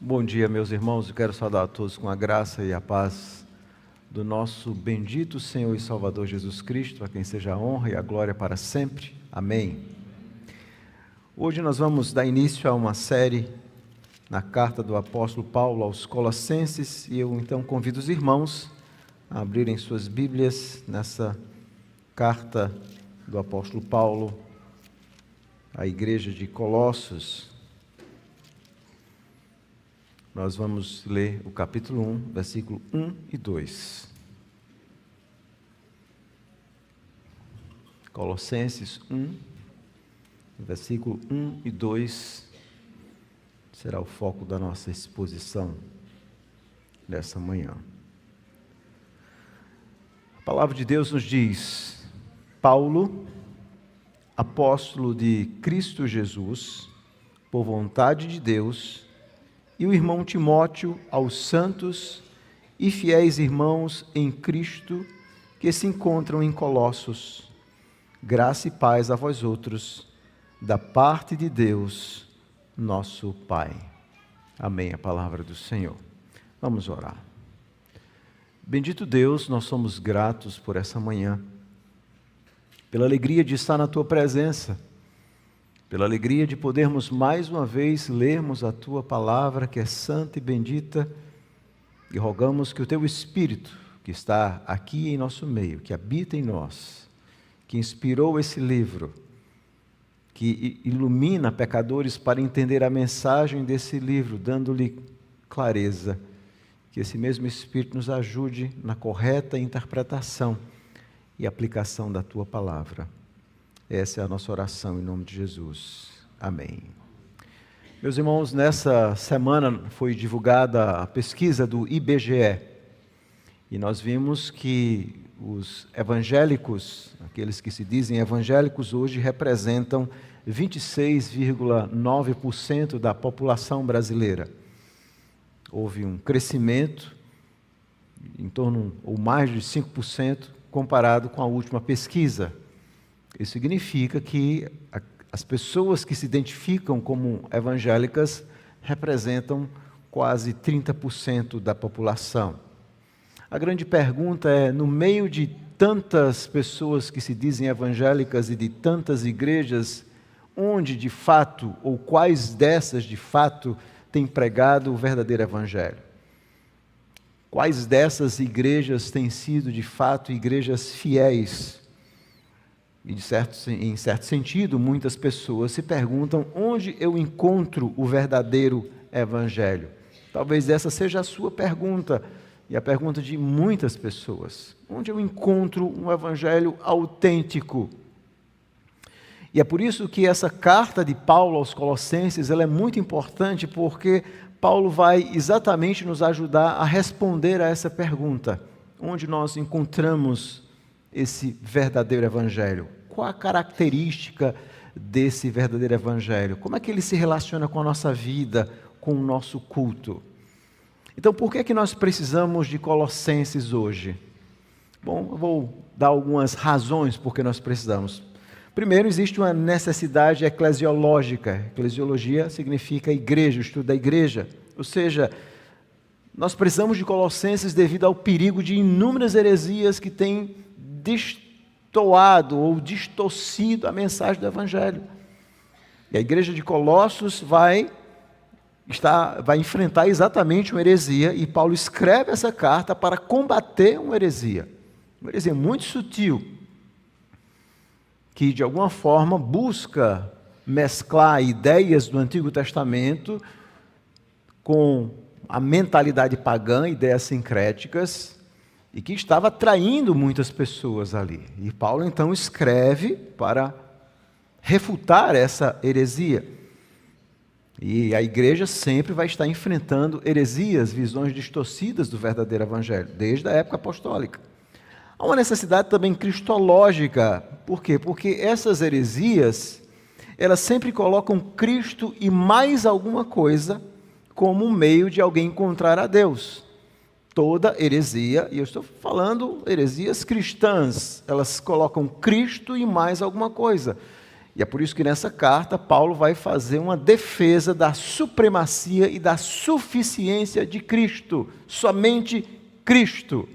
Bom dia, meus irmãos. Eu quero saudar a todos com a graça e a paz do nosso bendito Senhor e Salvador Jesus Cristo, a quem seja a honra e a glória para sempre. Amém. Hoje nós vamos dar início a uma série na carta do apóstolo Paulo aos Colossenses, e eu então convido os irmãos a abrirem suas Bíblias nessa carta do apóstolo Paulo à igreja de Colossos. Nós vamos ler o capítulo 1, versículo 1 e 2. Colossenses 1, versículo 1 e 2 será o foco da nossa exposição dessa manhã. A palavra de Deus nos diz: Paulo, apóstolo de Cristo Jesus, por vontade de Deus, e o irmão Timóteo, aos santos e fiéis irmãos em Cristo que se encontram em Colossos, graça e paz a vós outros, da parte de Deus, nosso Pai. Amém. A palavra do Senhor. Vamos orar. Bendito Deus, nós somos gratos por essa manhã, pela alegria de estar na Tua presença, pela alegria de podermos mais uma vez lermos a Tua palavra, que é santa e bendita, e rogamos que o Teu Espírito, que está aqui em nosso meio, que habita em nós, que inspirou esse livro, que ilumina pecadores para entender a mensagem desse livro, dando-lhe clareza, que esse mesmo Espírito nos ajude na correta interpretação e aplicação da Tua palavra. Essa é a nossa oração em nome de Jesus. Amém. Meus irmãos, nessa semana foi divulgada a pesquisa do IBGE e nós vimos que os evangélicos, aqueles que se dizem evangélicos, hoje representam 26,9% da população brasileira. Houve um crescimento em torno ou mais de 5% comparado com a última pesquisa. Isso significa que as pessoas que se identificam como evangélicas representam quase 30% da população. A grande pergunta é, no meio de tantas pessoas que se dizem evangélicas e de tantas igrejas, onde de fato, ou quais dessas de fato, têm pregado o verdadeiro evangelho? Quais dessas igrejas têm sido de fato igrejas fiéis? E em certo sentido, muitas pessoas se perguntam onde eu encontro o verdadeiro evangelho. Talvez essa seja a sua pergunta e a pergunta de muitas pessoas. Onde eu encontro um evangelho autêntico? E é por isso que essa carta de Paulo aos Colossenses ela é muito importante, porque Paulo vai exatamente nos ajudar a responder a essa pergunta. Onde nós encontramos esse verdadeiro evangelho? Qual a característica desse verdadeiro evangelho? Como é que ele se relaciona com a nossa vida, com o nosso culto? Então, por que é que nós precisamos de Colossenses hoje? Bom, eu vou dar algumas razões por que nós precisamos. Primeiro, existe uma necessidade eclesiológica. Eclesiologia significa igreja, o estudo da igreja. Ou seja, nós precisamos de Colossenses devido ao perigo de inúmeras heresias que têm destoado ou distorcido a mensagem do Evangelho. E a igreja de Colossos vai enfrentar exatamente uma heresia, e Paulo escreve essa carta para combater uma heresia muito sutil, que de alguma forma busca mesclar ideias do Antigo Testamento com a mentalidade pagã, ideias sincréticas, e que estava atraindo muitas pessoas ali. E Paulo então escreve para refutar essa heresia. E a igreja sempre vai estar enfrentando heresias, visões distorcidas do verdadeiro evangelho, desde a época apostólica. Há uma necessidade também cristológica. Por quê? Porque essas heresias, elas sempre colocam Cristo e mais alguma coisa como um meio de alguém encontrar a Deus. Toda heresia, e eu estou falando heresias cristãs, elas colocam Cristo e mais alguma coisa. E é por isso que nessa carta Paulo vai fazer uma defesa da supremacia e da suficiência de Cristo, somente Cristo.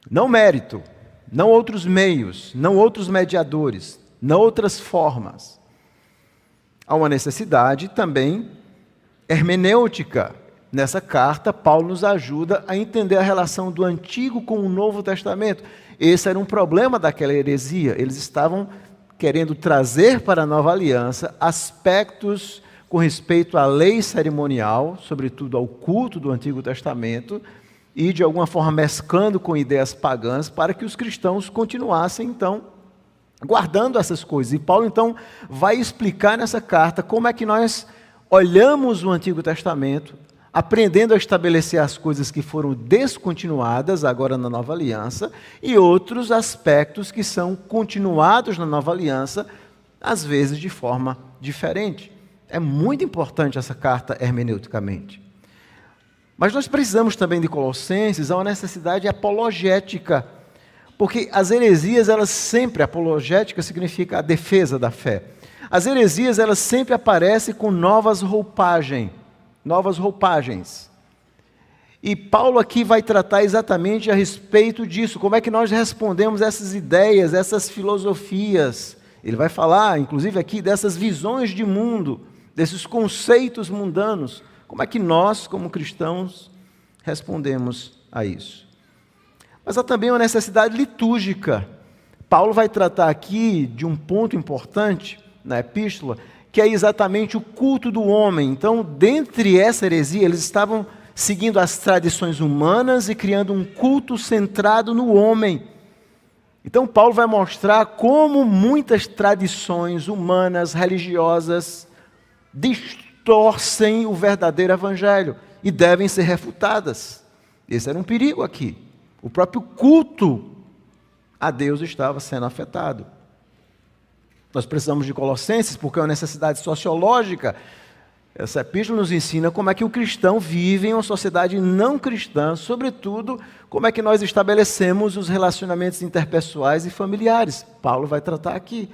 Não mérito, não outros meios, não outros mediadores, não outras formas. Há uma necessidade também hermenêutica. Nessa carta, Paulo nos ajuda a entender a relação do Antigo com o Novo Testamento. Esse era um problema daquela heresia. Eles estavam querendo trazer para a Nova Aliança aspectos com respeito à lei cerimonial, sobretudo ao culto do Antigo Testamento, e de alguma forma mesclando com ideias pagãs, para que os cristãos continuassem, então, guardando essas coisas. E Paulo, então, vai explicar nessa carta como é que nós olhamos o Antigo Testamento, aprendendo a estabelecer as coisas que foram descontinuadas agora na Nova Aliança e outros aspectos que são continuados na Nova Aliança, às vezes de forma diferente. É muito importante essa carta hermeneuticamente. Mas nós precisamos também de Colossenses, há uma necessidade apologética, porque as heresias, elas sempre, apologética significa a defesa da fé. As heresias, elas sempre aparecem com novas roupagens. E Paulo aqui vai tratar exatamente a respeito disso, como é que nós respondemos essas ideias, essas filosofias. Ele vai falar, inclusive aqui, dessas visões de mundo, desses conceitos mundanos. Como é que nós, como cristãos, respondemos a isso? Mas há também uma necessidade litúrgica. Paulo vai tratar aqui de um ponto importante na epístola, que é exatamente o culto do homem. Então, dentre essa heresia, eles estavam seguindo as tradições humanas e criando um culto centrado no homem. Então, Paulo vai mostrar como muitas tradições humanas, religiosas, distorcem o verdadeiro evangelho e devem ser refutadas. Esse era um perigo aqui. O próprio culto a Deus estava sendo afetado. Nós precisamos de Colossenses porque é uma necessidade sociológica. Essa epístola nos ensina como é que o cristão vive em uma sociedade não cristã, sobretudo como é que nós estabelecemos os relacionamentos interpessoais e familiares. Paulo vai tratar aqui.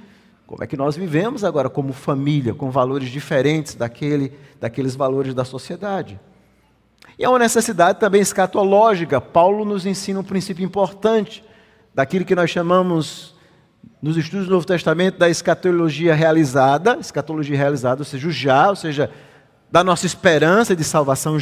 Como é que nós vivemos agora como família, com valores diferentes daqueles valores da sociedade. E há uma necessidade também escatológica. Paulo nos ensina um princípio importante daquilo que nós chamamos, nos estudos do Novo Testamento, da escatologia realizada, ou seja, da nossa esperança de salvação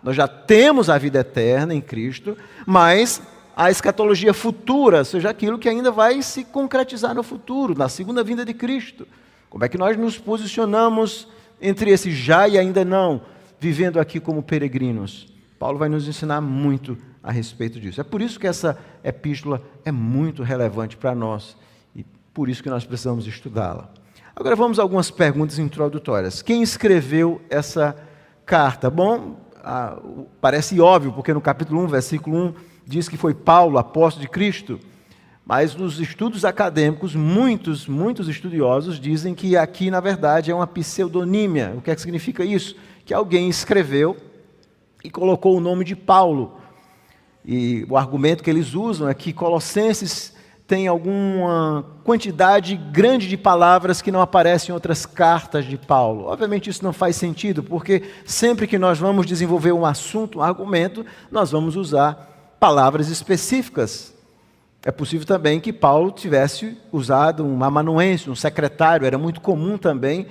nós já temos a vida eterna em Cristo, mas a escatologia futura, ou seja, aquilo que ainda vai se concretizar no futuro, na segunda vinda de Cristo. Como é que nós nos posicionamos entre esse já e ainda não, vivendo aqui como peregrinos? Paulo vai nos ensinar muito a respeito disso. É por isso que essa epístola é muito relevante para nós e por isso que nós precisamos estudá-la. Agora vamos a algumas perguntas introdutórias. Quem escreveu essa carta? Bom, parece óbvio, porque no capítulo 1, versículo 1, diz que foi Paulo, apóstolo de Cristo, mas nos estudos acadêmicos, muitos estudiosos dizem que aqui, na verdade, é uma pseudonímia. O que é que significa isso? Que alguém escreveu e colocou o nome de Paulo. E o argumento que eles usam é que Colossenses tem alguma quantidade grande de palavras que não aparecem em outras cartas de Paulo. Obviamente isso não faz sentido, porque sempre que nós vamos desenvolver um assunto, um argumento, nós vamos usar palavras específicas. É possível também que Paulo tivesse usado um amanuense, um secretário, era muito comum também.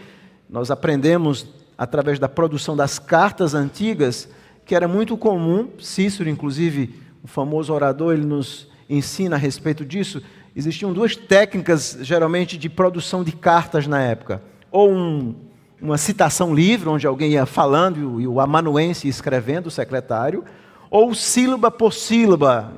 Nós aprendemos através da produção das cartas antigas, que era muito comum, Cícero, inclusive, o famoso orador, ele nos ensina a respeito disso. Existiam duas técnicas, geralmente, de produção de cartas na época. Ou uma citação livre, onde alguém ia falando e o amanuense ia escrevendo, o secretário, ou sílaba por sílaba,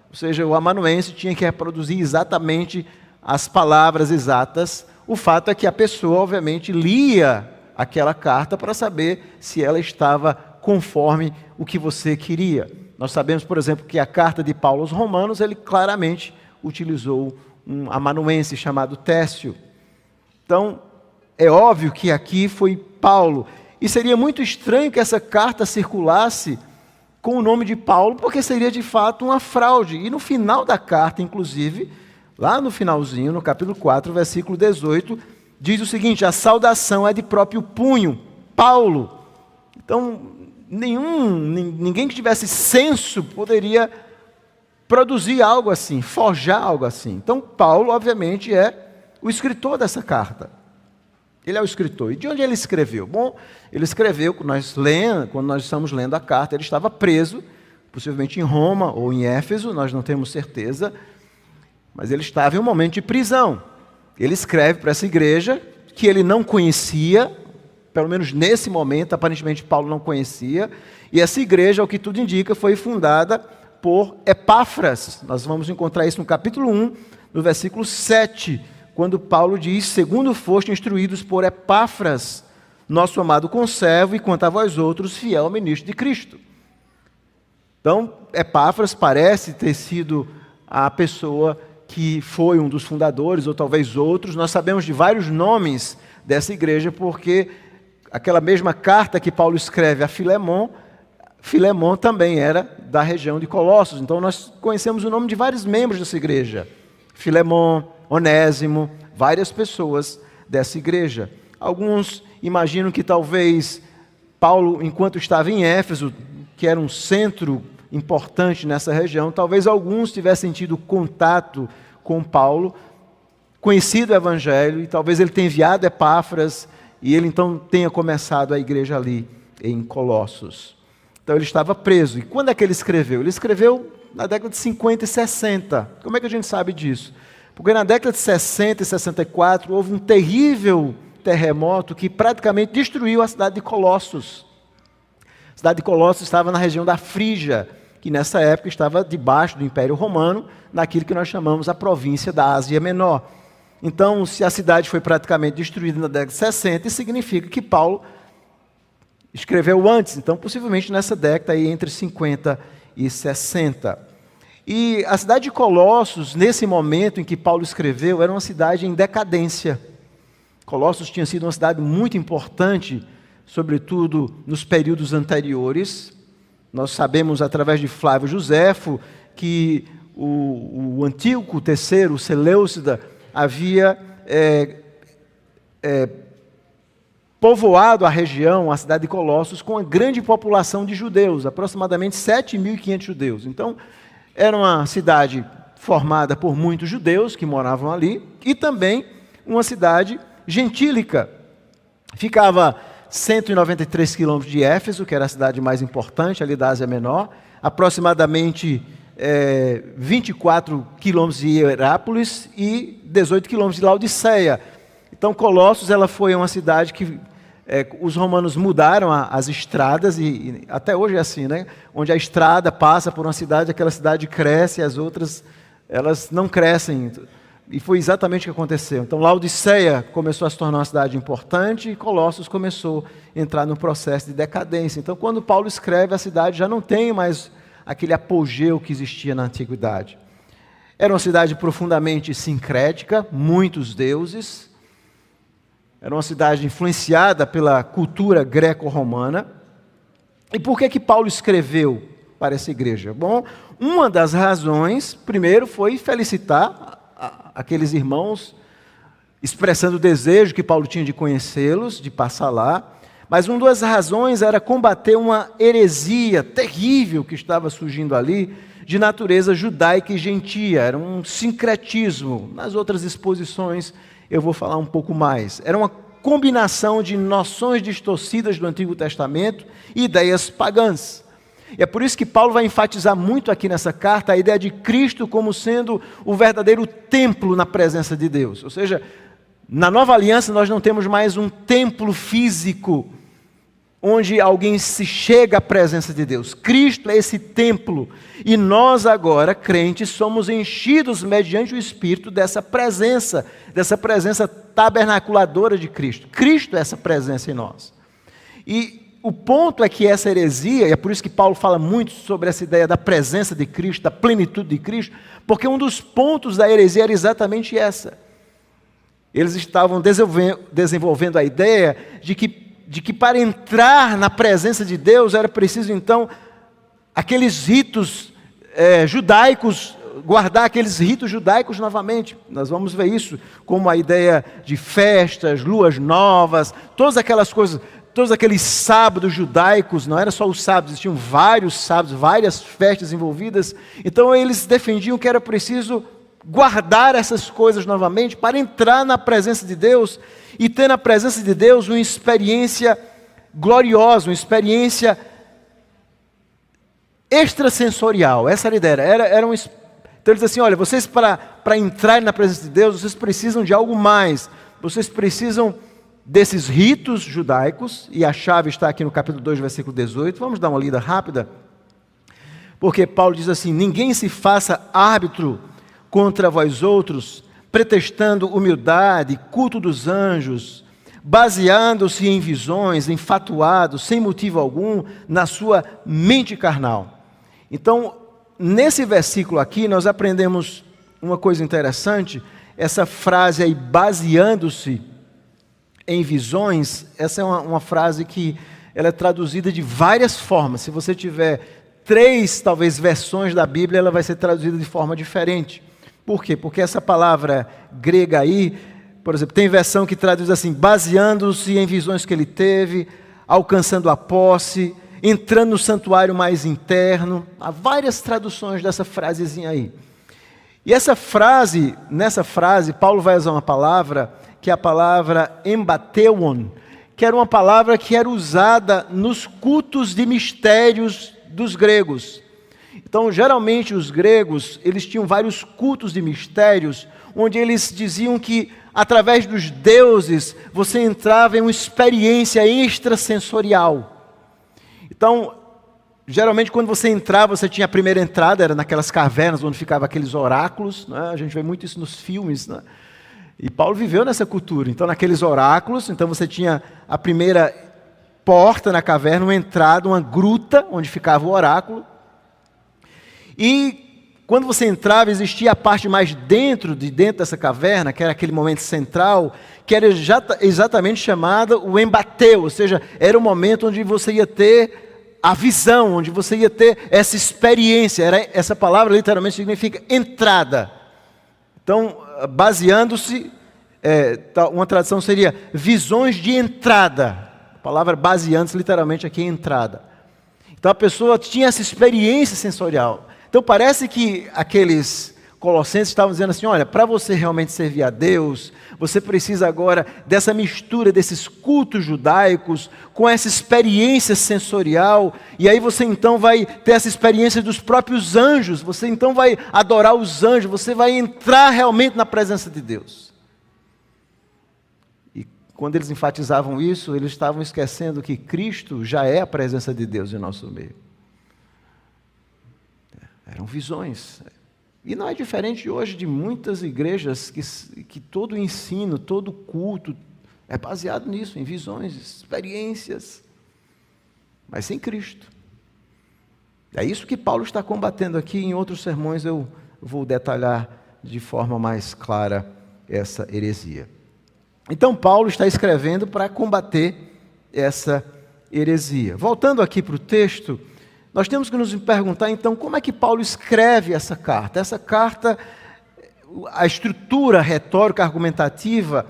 ou seja, o amanuense tinha que reproduzir exatamente as palavras exatas. O fato é que a pessoa, obviamente, lia aquela carta para saber se ela estava conforme o que você queria. Nós sabemos, por exemplo, que a carta de Paulo aos Romanos, ele claramente utilizou um amanuense chamado Técio. Então, é óbvio que aqui foi Paulo. E seria muito estranho que essa carta circulasse com o nome de Paulo, porque seria de fato uma fraude. E no final da carta, inclusive, Lá no finalzinho, no capítulo 4, versículo 18, diz o seguinte: a saudação é de próprio punho, Paulo. Então, ninguém que tivesse senso poderia produzir algo assim, forjar algo assim. Então, Paulo, obviamente, é o escritor dessa carta. Ele é o escritor. E de onde ele escreveu? Bom, ele escreveu, quando nós estamos lendo a carta, ele estava preso, possivelmente em Roma ou em Éfeso, nós não temos certeza, mas ele estava em um momento de prisão. Ele escreve para essa igreja que ele não conhecia, pelo menos nesse momento, aparentemente Paulo não conhecia, e essa igreja, ao que tudo indica, foi fundada por Epáfras. Nós vamos encontrar isso no capítulo 1, no versículo 7, quando Paulo diz: segundo foste instruídos por Epáfras, nosso amado conservo, e quanto a vós outros, fiel ministro de Cristo. Então, Epáfras parece ter sido a pessoa que foi um dos fundadores, ou talvez outros. Nós sabemos de vários nomes dessa igreja, porque aquela mesma carta que Paulo escreve a Filemon, Filemon também era da região de Colossos. Então nós conhecemos o nome de vários membros dessa igreja. Filemon, Onésimo, várias pessoas dessa igreja. Alguns imaginam que talvez Paulo, enquanto estava em Éfeso, que era um centro importante nessa região, talvez alguns tivessem tido contato com Paulo, conhecido o evangelho, e talvez ele tenha enviado Epáfras, e ele então tenha começado a igreja ali em Colossos. Então ele estava preso. E quando é que ele escreveu? Ele escreveu na década de 50 e 60. Como é que a gente sabe disso? Porque na década de 60 e 64 houve um terrível terremoto que praticamente destruiu a cidade de Colossos. A cidade de Colossos estava na região da Frígia, que nessa época estava debaixo do Império Romano, naquilo que nós chamamos a província da Ásia Menor. Então, se a cidade foi praticamente destruída na década de 60, isso significa que Paulo escreveu antes, então possivelmente nessa década aí entre 50 e 60. E a cidade de Colossos, nesse momento em que Paulo escreveu, era uma cidade em decadência. Colossos tinha sido uma cidade muito importante, sobretudo nos períodos anteriores. Nós sabemos, através de Flávio Josefo, que o Antíoco III, o Seleucida, havia povoado a região, a cidade de Colossos, com uma grande população de judeus, aproximadamente 7.500 judeus. Então, era uma cidade formada por muitos judeus que moravam ali, e também uma cidade gentílica. Ficava 193 quilômetros de Éfeso, que era a cidade mais importante ali da Ásia Menor, aproximadamente 24 quilômetros de Hierápolis e 18 quilômetros de Laodiceia. Então, Colossos ela foi uma cidade que os romanos mudaram as estradas, e até hoje é assim, né? Onde a estrada passa por uma cidade, aquela cidade cresce e as outras elas não crescem. E foi exatamente o que aconteceu. Então, Laodiceia começou a se tornar uma cidade importante e Colossos começou a entrar no processo de decadência. Então, quando Paulo escreve, a cidade já não tem mais aquele apogeu que existia na antiguidade. Era uma cidade profundamente sincrética, muitos deuses. Era uma cidade influenciada pela cultura greco-romana. E por que Paulo escreveu para essa igreja? Bom, uma das razões, primeiro, foi felicitar aqueles irmãos, expressando o desejo que Paulo tinha de conhecê-los, de passar lá. Mas uma das razões era combater uma heresia terrível que estava surgindo ali, de natureza judaica e gentia. Era um sincretismo. Nas outras exposições eu vou falar um pouco mais. Era uma combinação de noções distorcidas do Antigo Testamento e ideias pagãs. E é por isso que Paulo vai enfatizar muito aqui nessa carta a ideia de Cristo como sendo o verdadeiro templo na presença de Deus. Ou seja, na Nova Aliança nós não temos mais um templo físico onde alguém se chega à presença de Deus. Cristo é esse templo. E nós agora, crentes, somos enchidos mediante o Espírito dessa presença tabernaculadora de Cristo. Cristo é essa presença em nós. E o ponto é que essa heresia, e é por isso que Paulo fala muito sobre essa ideia da presença de Cristo, da plenitude de Cristo, porque um dos pontos da heresia era exatamente essa. Eles estavam desenvolvendo a ideia de que para entrar na presença de Deus era preciso, então, aqueles ritos judaicos guardar aqueles ritos judaicos novamente. Nós vamos ver isso como a ideia de festas, luas novas, todas aquelas coisas, todos aqueles sábados judaicos, não era só os sábados, existiam vários sábados, várias festas envolvidas. Então eles defendiam que era preciso guardar essas coisas novamente para entrar na presença de Deus e ter na presença de Deus uma experiência gloriosa, uma experiência extrasensorial. Essa era a ideia. Então ele diz assim, olha, vocês para entrar na presença de Deus, vocês precisam de algo mais. Vocês precisam desses ritos judaicos, e a chave está aqui no capítulo 2, versículo 18. Vamos dar uma lida rápida. Porque Paulo diz assim, ninguém se faça árbitro contra vós outros, pretextando humildade, culto dos anjos, baseando-se em visões, enfatuados, sem motivo algum, na sua mente carnal. Então, nesse versículo aqui, nós aprendemos uma coisa interessante, essa frase aí, baseando-se em visões, essa é uma frase que ela é traduzida de várias formas. Se você tiver 3, talvez, versões da Bíblia, ela vai ser traduzida de forma diferente. Por quê? Porque essa palavra grega aí, por exemplo, tem versão que traduz assim, baseando-se em visões que ele teve, alcançando a posse, entrando no santuário mais interno. Há várias traduções dessa frasezinha aí. E nessa frase, Paulo vai usar uma palavra, que é a palavra embateuon, que era uma palavra que era usada nos cultos de mistérios dos gregos. Então, geralmente, os gregos, eles tinham vários cultos de mistérios, onde eles diziam que, através dos deuses, você entrava em uma experiência extrasensorial. Então, geralmente, quando você entrava, você tinha a primeira entrada, era naquelas cavernas onde ficavam aqueles oráculos, né? A gente vê muito isso nos filmes, né? E Paulo viveu nessa cultura. Então, naqueles oráculos, então você tinha a primeira porta na caverna, uma entrada, uma gruta, onde ficava o oráculo. E quando você entrava, existia a parte mais dentro dessa caverna, que era aquele momento central, que era exatamente chamada o embateu, ou seja, era o momento onde você ia ter a visão, onde você ia ter essa experiência. Essa palavra literalmente significa entrada. Então, baseando-se, uma tradução seria visões de entrada. A palavra baseando-se literalmente aqui é entrada. Então a pessoa tinha essa experiência sensorial. Então parece que aqueles colossenses estavam dizendo assim, olha, para você realmente servir a Deus, você precisa agora dessa mistura desses cultos judaicos com essa experiência sensorial, e aí você então vai ter essa experiência dos próprios anjos, você então vai adorar os anjos, você vai entrar realmente na presença de Deus. E quando eles enfatizavam isso, eles estavam esquecendo que Cristo já é a presença de Deus em nosso meio. Eram visões. E não é diferente hoje de muitas igrejas que todo o ensino, todo o culto é baseado nisso, em visões, experiências, mas sem Cristo. É isso que Paulo está combatendo aqui. Em outros sermões eu vou detalhar de forma mais clara essa heresia. Então Paulo está escrevendo para combater essa heresia. Voltando aqui para o texto, nós temos que nos perguntar, então, como é que Paulo escreve essa carta? Essa carta, a estrutura retórica argumentativa,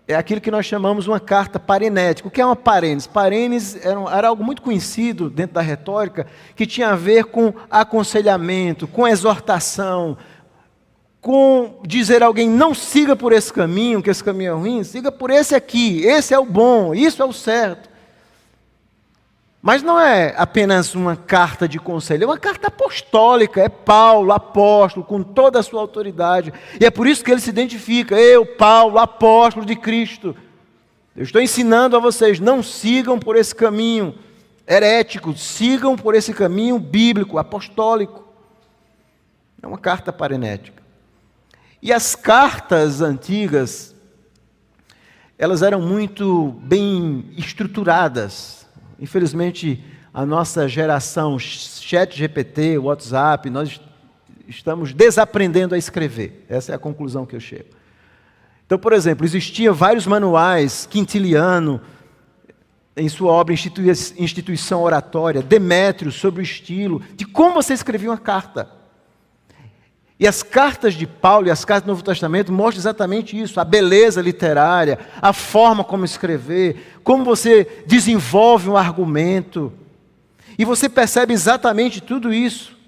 é aquilo que nós chamamos uma carta parenética. O que é uma parênese? Parênese era algo muito conhecido dentro da retórica, que tinha a ver com aconselhamento, com exortação, com dizer a alguém, não siga por esse caminho, que esse caminho é ruim, siga por esse aqui, esse é o bom, isso é o certo. Mas não é apenas uma carta de conselho, é uma carta apostólica, é Paulo, apóstolo, com toda a sua autoridade. E é por isso que ele se identifica, eu, Paulo, apóstolo de Cristo. Eu estou ensinando a vocês, não sigam por esse caminho herético, sigam por esse caminho bíblico, apostólico. É uma carta parenética. E as cartas antigas, elas eram muito bem estruturadas. Infelizmente, a nossa geração, ChatGPT, WhatsApp, nós estamos desaprendendo a escrever. Essa é a conclusão que eu chego. Então, por exemplo, existiam vários manuais, Quintiliano, em sua obra Instituição Oratória, Demétrio, sobre o estilo, de como você escrevia uma carta. E as cartas de Paulo e as cartas do Novo Testamento mostram exatamente isso, a beleza literária, a forma como escrever, como você desenvolve um argumento. E você percebe exatamente tudo isso.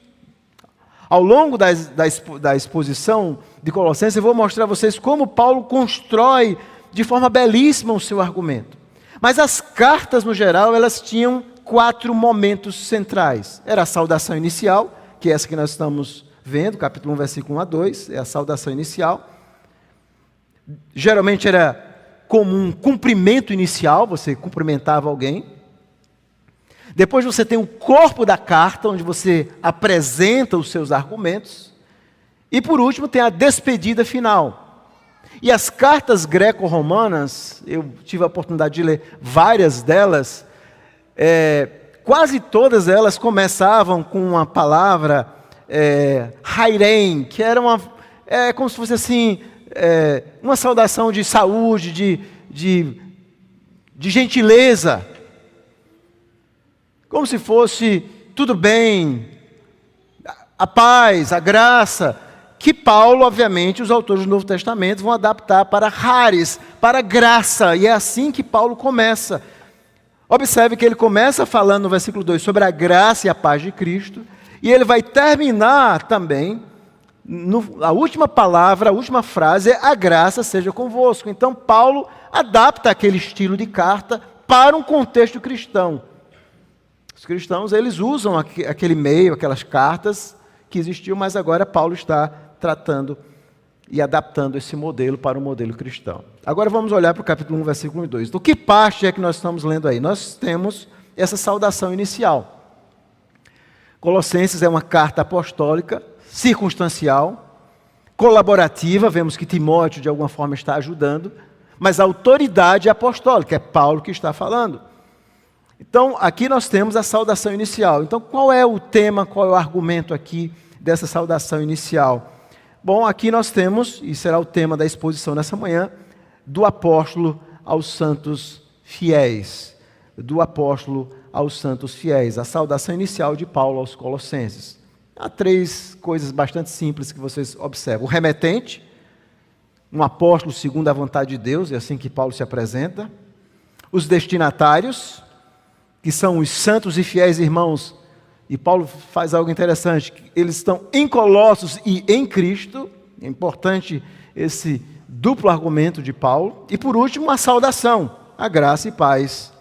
Ao longo da exposição de Colossenses, eu vou mostrar a vocês como Paulo constrói de forma belíssima o seu argumento. Mas as cartas, no geral, elas tinham 4 momentos centrais. Era a saudação inicial, que é essa que nós estamos vendo, capítulo 1, versículo 1 a 2, é a saudação inicial. Geralmente era comum um cumprimento inicial, você cumprimentava alguém. Depois você tem o corpo da carta, onde você apresenta os seus argumentos. E por último tem a despedida final. E as cartas greco-romanas, eu tive a oportunidade de ler várias delas, quase todas elas começavam com uma palavra hairem, que era como se fosse assim, uma saudação de saúde, de gentileza. Como se fosse tudo bem, a paz, a graça, que Paulo, obviamente, os autores do Novo Testamento vão adaptar para charis, para graça, e é assim que Paulo começa. Observe que ele começa falando no versículo 2 sobre a graça e a paz de Cristo, e ele vai terminar também, a última palavra, a última frase é a graça seja convosco. Então Paulo adapta aquele estilo de carta para um contexto cristão. Os cristãos, eles usam aquele meio, aquelas cartas que existiam, mas agora Paulo está tratando e adaptando esse modelo para o modelo cristão. Agora vamos olhar para o capítulo 1, versículo 2. Do que parte é que nós estamos lendo aí? Nós temos essa saudação inicial. Colossenses é uma carta apostólica, circunstancial, colaborativa, vemos que Timóteo de alguma forma está ajudando, mas a autoridade apostólica, é Paulo que está falando. Então, aqui nós temos a saudação inicial. Então, qual é o tema, qual é o argumento aqui dessa saudação inicial? Bom, aqui nós temos, e será o tema da exposição nessa manhã, do apóstolo aos santos fiéis. Do apóstolo aos santos fiéis. A saudação inicial de Paulo aos Colossenses. Há 3 coisas bastante simples que vocês observam. O remetente, um apóstolo segundo a vontade de Deus, é assim que Paulo se apresenta. Os destinatários, que são os santos e fiéis irmãos, e Paulo faz algo interessante, eles estão em Colossos e em Cristo, é importante esse duplo argumento de Paulo, e por último a saudação, a graça e paz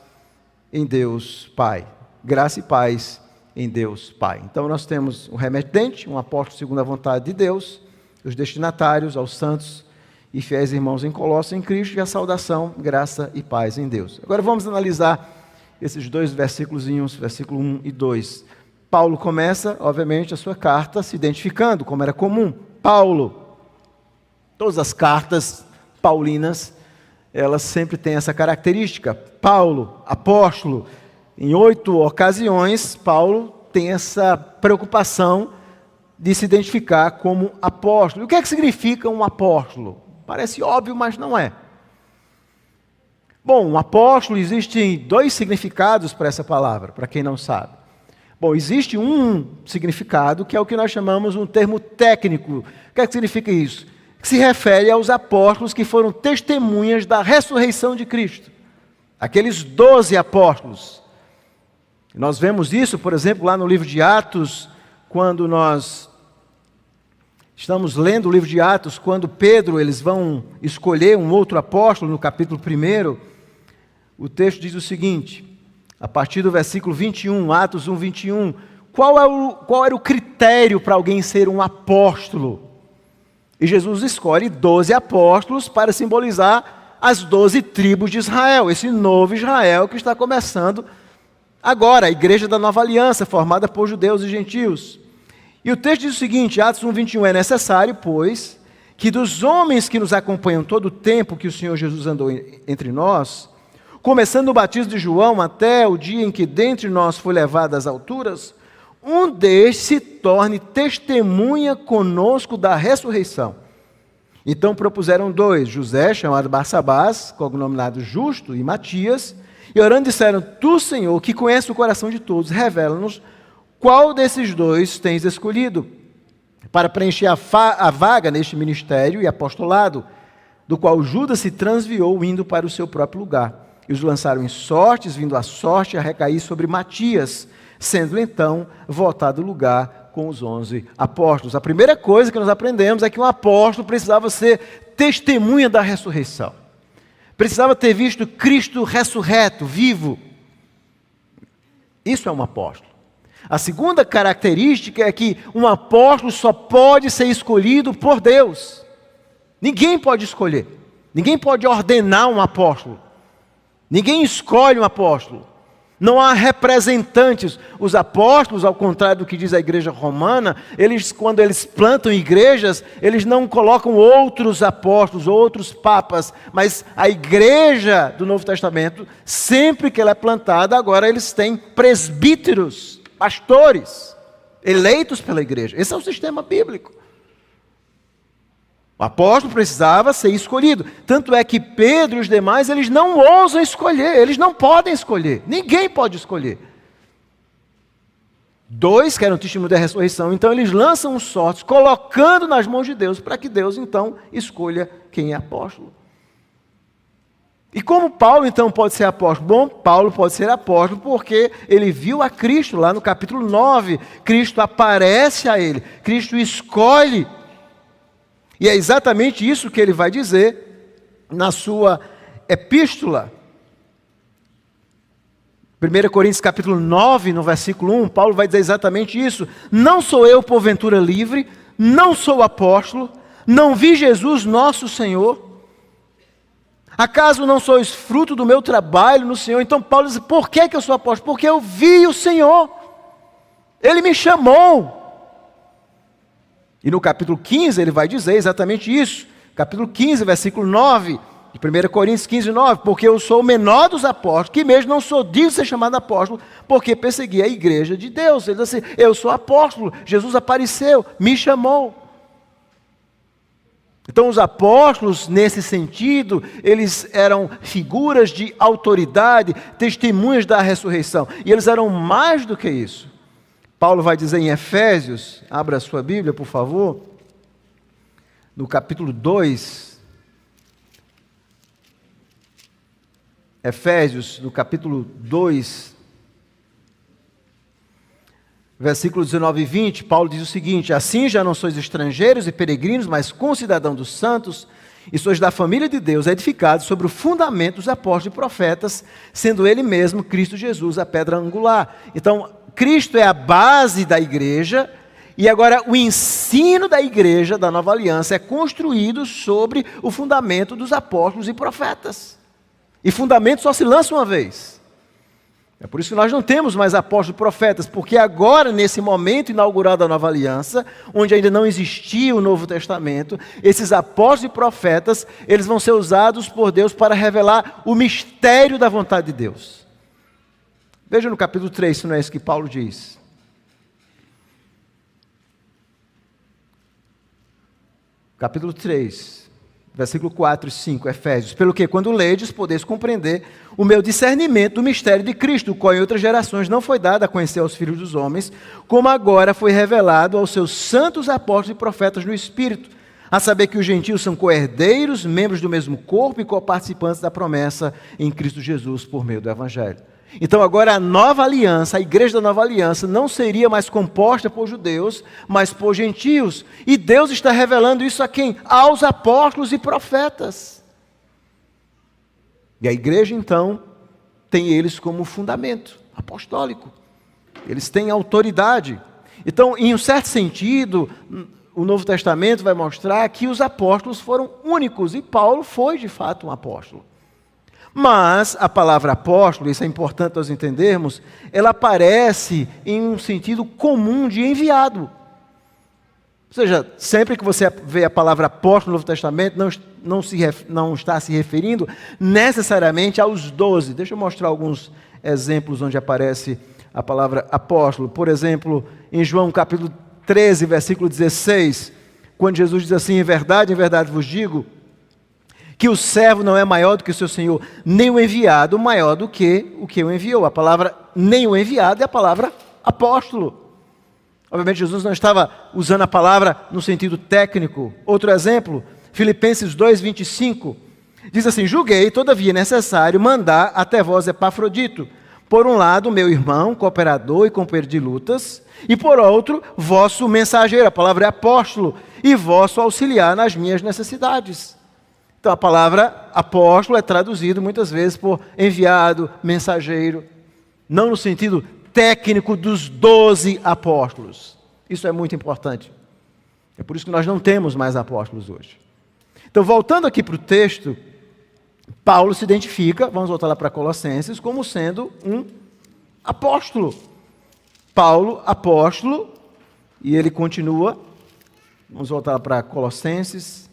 em Deus Pai, graça e paz em Deus Pai. Então nós temos o remetente, um apóstolo segundo a vontade de Deus, os destinatários aos santos e fiéis irmãos em Colossos em Cristo, e a saudação, graça e paz em Deus. Agora vamos analisar esses 2 versículos, versículo 1 e 2. Paulo começa, obviamente, a sua carta se identificando, como era comum. Paulo, todas as cartas paulinas, elas sempre têm essa característica. Paulo, apóstolo, em 8 ocasiões, Paulo tem essa preocupação de se identificar como apóstolo. E o que é que significa um apóstolo? Parece óbvio, mas não é. Bom, um apóstolo, existem 2 significados para essa palavra, para quem não sabe. Bom, existe um significado que é o que nós chamamos um termo técnico. O que é que significa isso? Que se refere aos apóstolos que foram testemunhas da ressurreição de Cristo. Aqueles 12 apóstolos. Nós vemos isso, por exemplo, lá no livro de Atos, quando nós estamos lendo o livro de Atos, quando Pedro, eles vão escolher um outro apóstolo no capítulo 1, o texto diz o seguinte, a partir do versículo 21, Atos 1, 21, qual era o critério para alguém ser um apóstolo? E Jesus escolhe 12 apóstolos para simbolizar as 12 tribos de Israel, esse novo Israel que está começando agora, a igreja da nova aliança, formada por judeus e gentios. E o texto diz o seguinte, Atos 1, 21, é necessário, pois, que dos homens que nos acompanham todo o tempo que o Senhor Jesus andou entre nós, começando o batismo de João até o dia em que dentre nós foi levado às alturas, um destes se torne testemunha conosco da ressurreição. Então propuseram 2, José, chamado Barsabás, cognominado Justo, e Matias, e orando disseram, tu, Senhor, que conhece o coração de todos, revela-nos qual desses 2 tens escolhido para preencher a vaga neste ministério e apostolado, do qual Judas se transviou indo para o seu próprio lugar. E os lançaram em sortes, vindo a sorte a recair sobre Matias, sendo então votado o lugar com os 11 apóstolos. A primeira coisa que nós aprendemos é que um apóstolo precisava ser testemunha da ressurreição. Precisava ter visto Cristo ressurreto, vivo. Isso é um apóstolo. A segunda característica é que um apóstolo só pode ser escolhido por Deus. Ninguém pode escolher. Ninguém pode ordenar um apóstolo. Ninguém escolhe um apóstolo. Não há representantes. Os apóstolos, ao contrário do que diz a igreja romana, quando eles plantam igrejas, eles não colocam outros apóstolos, outros papas, mas a igreja do Novo Testamento, sempre que ela é plantada, agora eles têm presbíteros, pastores, eleitos pela igreja. Esse é o sistema bíblico. O apóstolo precisava ser escolhido. Tanto é que Pedro e os demais, eles não ousam escolher, eles não podem escolher. Ninguém pode escolher. Dois que eram testemunho da ressurreição, então eles lançam os sortes, colocando nas mãos de Deus, para que Deus então escolha quem é apóstolo. E como Paulo então pode ser apóstolo? Bom, Paulo pode ser apóstolo porque ele viu a Cristo, lá no capítulo 9, Cristo aparece a ele, Cristo escolhe. E é exatamente isso que ele vai dizer na sua epístola. 1 Coríntios capítulo 9, no versículo 1, Paulo vai dizer exatamente isso. Não sou eu, porventura, livre, não sou apóstolo, não vi Jesus nosso Senhor. Acaso não sois fruto do meu trabalho no Senhor? Então Paulo diz, por que eu sou apóstolo? Porque eu vi o Senhor. Ele me chamou. E no capítulo 15 ele vai dizer exatamente isso. Capítulo 15, versículo 9, de 1 Coríntios 15, 9. Porque eu sou o menor dos apóstolos, que mesmo não sou digno de ser chamado apóstolo, porque persegui a igreja de Deus. Ele diz assim, eu sou apóstolo, Jesus apareceu, me chamou. Então os apóstolos, nesse sentido, eles eram figuras de autoridade, testemunhas da ressurreição. E eles eram mais do que isso. Paulo vai dizer em Efésios, abra a sua Bíblia, por favor, no capítulo 2. Efésios, no capítulo 2, versículos 19 e 20, Paulo diz o seguinte: assim já não sois estrangeiros e peregrinos, mas concidadãos dos santos, e sois da família de Deus, edificados sobre o fundamento dos apóstolos e profetas, sendo ele mesmo, Cristo Jesus, a pedra angular. Então, Cristo é a base da igreja, e agora o ensino da igreja, da nova aliança, é construído sobre o fundamento dos apóstolos e profetas. E fundamento só se lança uma vez. É por isso que nós não temos mais apóstolos e profetas, porque agora, nesse momento inaugural da nova aliança, onde ainda não existia o Novo Testamento, esses apóstolos e profetas, eles vão ser usados por Deus para revelar o mistério da vontade de Deus. Veja no capítulo 3, se não é isso que Paulo diz. Capítulo 3, versículo 4 e 5, Efésios. Pelo que, quando ledes, podeis compreender o meu discernimento do mistério de Cristo, o qual em outras gerações não foi dado a conhecer aos filhos dos homens, como agora foi revelado aos seus santos apóstolos e profetas no Espírito, a saber que os gentios são coerdeiros, membros do mesmo corpo e coparticipantes da promessa em Cristo Jesus por meio do Evangelho. Então agora a nova aliança, a igreja da nova aliança, não seria mais composta por judeus, mas por gentios. E Deus está revelando isso a quem? Aos apóstolos e profetas. E a igreja então tem eles como fundamento apostólico. Eles têm autoridade. Então, em um certo sentido, o Novo Testamento vai mostrar que os apóstolos foram únicos, e Paulo foi de fato um apóstolo. Mas a palavra apóstolo, isso é importante nós entendermos, ela aparece em um sentido comum de enviado. Ou seja, sempre que você vê a palavra apóstolo no Novo Testamento, não está se referindo necessariamente aos 12. Deixa eu mostrar alguns exemplos onde aparece a palavra apóstolo. Por exemplo, em João capítulo 13, versículo 16, quando Jesus diz assim, em verdade vos digo, que o servo não é maior do que o seu senhor, nem o enviado maior do que o enviou. A palavra nem o enviado é a palavra apóstolo. Obviamente, Jesus não estava usando a palavra no sentido técnico. Outro exemplo, Filipenses 2:25, diz assim: julguei, todavia, necessário mandar até vós Epafrodito, por um lado, meu irmão, cooperador e companheiro de lutas, e por outro, vosso mensageiro, a palavra é apóstolo, e vosso auxiliar nas minhas necessidades. Então, a palavra apóstolo é traduzido muitas vezes por enviado, mensageiro, não no sentido técnico dos 12 apóstolos. Isso é muito importante. É por isso que nós não temos mais apóstolos hoje. Então, voltando aqui para o texto, Paulo se identifica, vamos voltar lá para Colossenses, como sendo um apóstolo. Paulo, apóstolo, e ele continua, vamos voltar lá para Colossenses.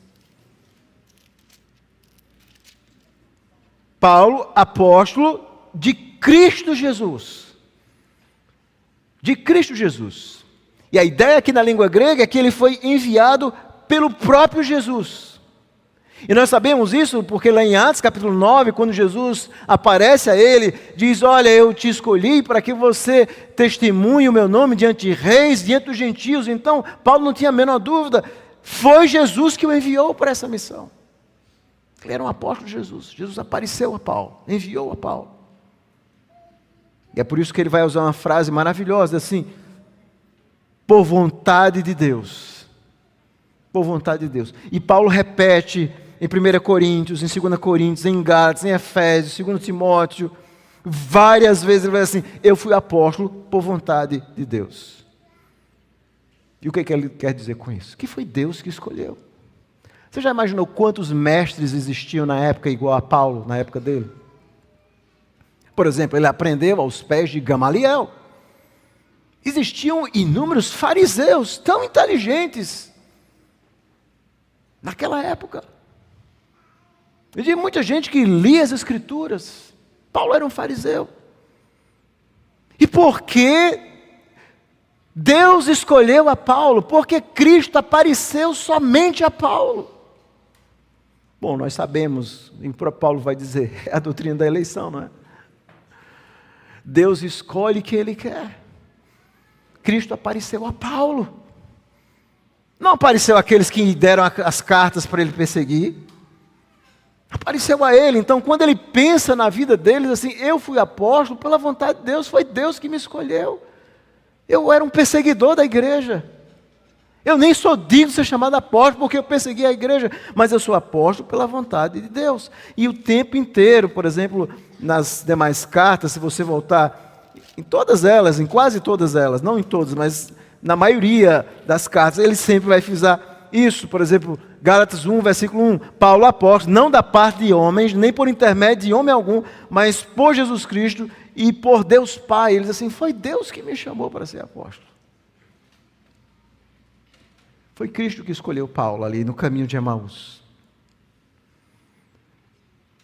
Paulo, apóstolo de Cristo Jesus. De Cristo Jesus. E a ideia aqui na língua grega é que ele foi enviado pelo próprio Jesus. E nós sabemos isso porque lá em Atos capítulo 9, quando Jesus aparece a ele, diz: olha, eu te escolhi para que você testemunhe o meu nome diante de reis, diante dos gentios. Então, Paulo não tinha a menor dúvida, foi Jesus que o enviou para essa missão. Ele era um apóstolo de Jesus. Jesus apareceu a Paulo, enviou a Paulo. E é por isso que ele vai usar uma frase maravilhosa assim: por vontade de Deus. Por vontade de Deus. E Paulo repete em 1 Coríntios, em 2 Coríntios, em Gálatas, em Efésios, 2 Timóteo, várias vezes ele vai assim: eu fui apóstolo por vontade de Deus. E o que ele quer dizer com isso? Que foi Deus que escolheu. Você já imaginou quantos mestres existiam na época igual a Paulo, na época dele? Por exemplo, ele aprendeu aos pés de Gamaliel. Existiam inúmeros fariseus tão inteligentes naquela época. Existia muita gente que lia as Escrituras. Paulo era um fariseu. E por que Deus escolheu a Paulo? Porque Cristo apareceu somente a Paulo. Bom, nós sabemos, e o próprio Paulo vai dizer, é a doutrina da eleição, não é? Deus escolhe quem Ele quer. Cristo apareceu a Paulo. Não apareceu àqueles que deram as cartas para ele perseguir. Apareceu a ele. Então, quando ele pensa na vida deles, assim: eu fui apóstolo pela vontade de Deus, foi Deus que me escolheu. Eu era um perseguidor da igreja. Eu nem sou digno de ser chamado apóstolo porque eu persegui a igreja, mas eu sou apóstolo pela vontade de Deus. E o tempo inteiro, por exemplo, nas demais cartas, se você voltar em todas elas, em quase todas elas, não em todas, mas na maioria das cartas, ele sempre vai frisar isso. Por exemplo, Gálatas 1, versículo 1, Paulo apóstolo, não da parte de homens, nem por intermédio de homem algum, mas por Jesus Cristo e por Deus Pai. Ele diz assim: foi Deus que me chamou para ser apóstolo. Foi Cristo que escolheu Paulo ali no caminho de Emaús.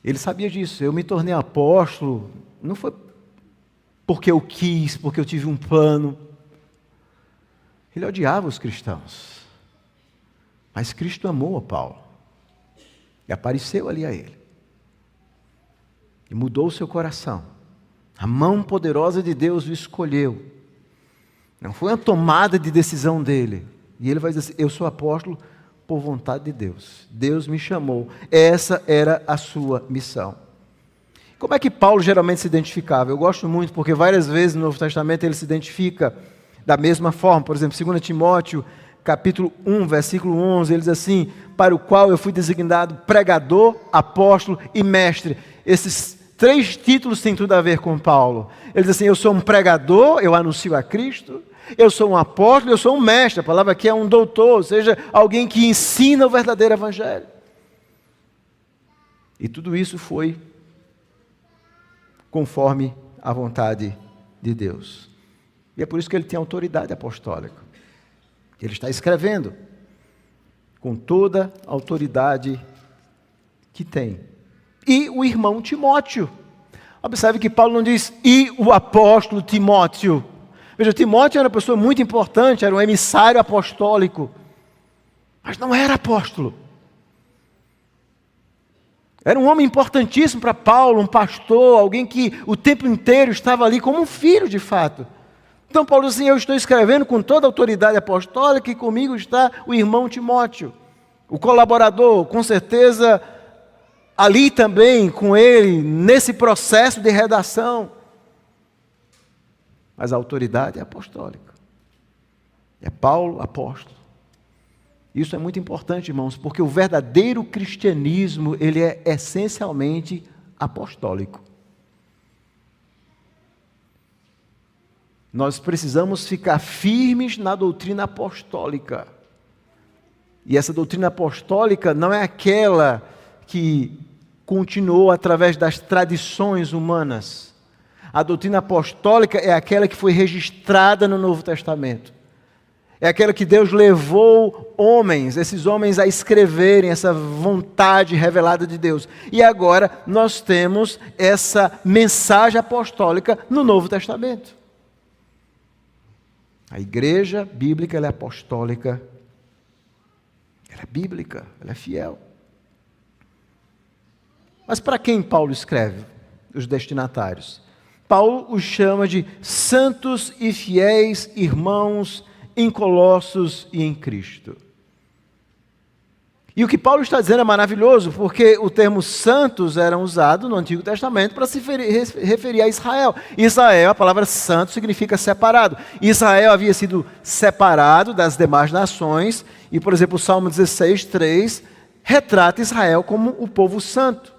Ele sabia disso. Eu me tornei apóstolo, não foi porque eu quis, porque eu tive um plano. Ele odiava os cristãos. Mas Cristo amou a Paulo. E apareceu ali a ele. E mudou o seu coração. A mão poderosa de Deus o escolheu. Não foi uma tomada de decisão dele. E ele vai dizer assim: eu sou apóstolo por vontade de Deus. Deus me chamou. Essa era a sua missão. Como é que Paulo geralmente se identificava? Eu gosto muito porque várias vezes no Novo Testamento ele se identifica da mesma forma. Por exemplo, 2 Timóteo, capítulo 1, versículo 11, ele diz assim: para o qual eu fui designado pregador, apóstolo e mestre. Esses 3 títulos têm tudo a ver com Paulo. Ele diz assim: eu sou um pregador, eu anuncio a Cristo. Eu sou um apóstolo, eu sou um mestre. A palavra aqui é um doutor, ou seja, alguém que ensina o verdadeiro evangelho. E tudo isso foi conforme a vontade de Deus. E é por isso que ele tem autoridade apostólica. Ele está escrevendo com toda a autoridade que tem. E o irmão Timóteo. Observe que Paulo não diz: e o apóstolo Timóteo. Veja, Timóteo era uma pessoa muito importante, era um emissário apostólico, mas não era apóstolo. Era um homem importantíssimo para Paulo, um pastor, alguém que o tempo inteiro estava ali como um filho de fato, Então Paulo diz assim, eu estou escrevendo com toda a autoridade apostólica e comigo está o irmão Timóteo, o colaborador, com certeza ali também com ele, nesse processo de redação. Mas a autoridade é apostólica. É Paulo, apóstolo. Isso é muito importante, irmãos, porque o verdadeiro cristianismo, ele é essencialmente apostólico. Nós precisamos ficar firmes na doutrina apostólica. E essa doutrina apostólica não é aquela que continuou através das tradições humanas. A doutrina apostólica é aquela que foi registrada no Novo Testamento. É aquela que Deus levou homens, esses homens a escreverem essa vontade revelada de Deus. E agora nós temos essa mensagem apostólica no Novo Testamento. A igreja bíblica, ela é apostólica, ela é bíblica, ela é fiel. Mas para quem Paulo escreve? Os destinatários. Paulo os chama de santos e fiéis irmãos em Colossos e em Cristo. E o que Paulo está dizendo é maravilhoso, porque o termo santos era usado no Antigo Testamento para se referir a Israel. Israel, a palavra santo significa separado. Israel havia sido separado das demais nações, e por exemplo o Salmo 16:3 retrata Israel como o povo santo.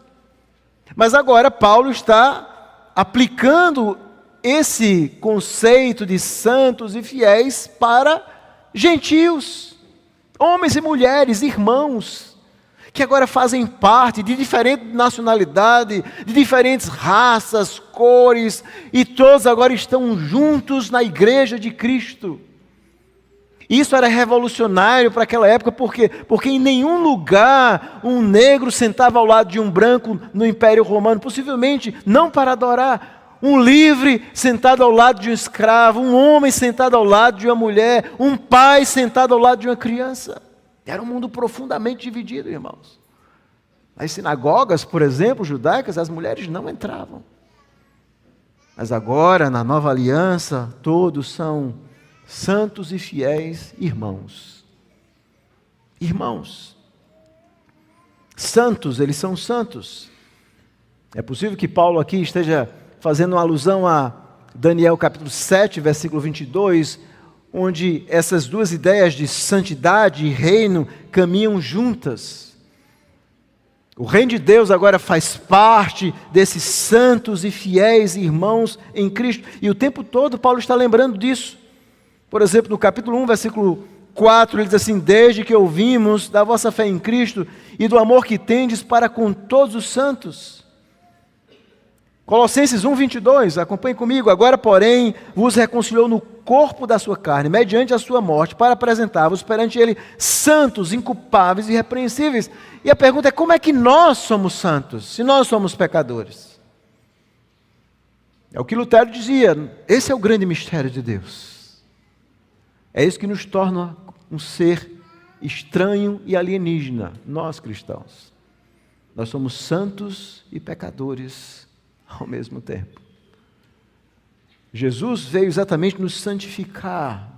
Mas agora Paulo está aplicando esse conceito de santos e fiéis para gentios, homens e mulheres, irmãos, que agora fazem parte de diferente nacionalidade, de diferentes raças, cores, e todos agora estão juntos na igreja de Cristo. Isso era revolucionário para aquela época, porque em nenhum lugar um negro sentava ao lado de um branco no Império Romano, possivelmente não para adorar. Um livre sentado ao lado de um escravo, um homem sentado ao lado de uma mulher, um pai sentado ao lado de uma criança. Era um mundo profundamente dividido, irmãos. Nas sinagogas, por exemplo, judaicas, as mulheres não entravam. Mas agora, na nova aliança, todos são santos e fiéis irmãos. Irmãos. Santos, eles são santos. É possível que Paulo aqui esteja fazendo uma alusão a Daniel capítulo 7, versículo 22, onde essas duas ideias de santidade e reino caminham juntas. O reino de Deus agora faz parte desses santos e fiéis irmãos em Cristo. E o tempo todo Paulo está lembrando disso. Por exemplo, no capítulo 1, versículo 4, ele diz assim: desde que ouvimos da vossa fé em Cristo e do amor que tendes para com todos os santos. Colossenses 1:22, acompanhe comigo. Agora, porém, vos reconciliou no corpo da sua carne, mediante a sua morte, para apresentar-vos perante ele santos, inculpáveis e irrepreensíveis. E a pergunta é: como é que nós somos santos, se nós somos pecadores? É o que Lutero dizia, esse é o grande mistério de Deus. É isso que nos torna um ser estranho e alienígena, nós cristãos. Nós somos santos e pecadores ao mesmo tempo. Jesus veio exatamente nos santificar,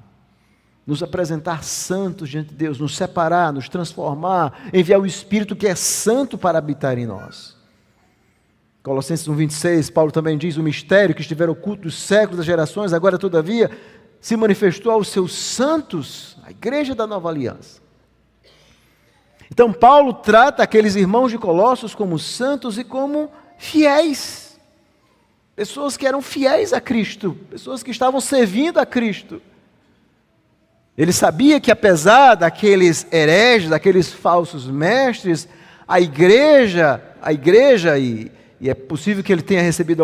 nos apresentar santos diante de Deus, nos separar, nos transformar, enviar o Espírito que é santo para habitar em nós. Colossenses 1:26, Paulo também diz: o mistério que estiver oculto dos séculos, das gerações, agora todavia se manifestou aos seus santos, a igreja da nova aliança. Então Paulo trata aqueles irmãos de Colossos como santos e como fiéis. Pessoas que eram fiéis a Cristo, pessoas que estavam servindo a Cristo. Ele sabia que apesar daqueles hereges, daqueles falsos mestres, a igreja, e é possível que ele tenha recebido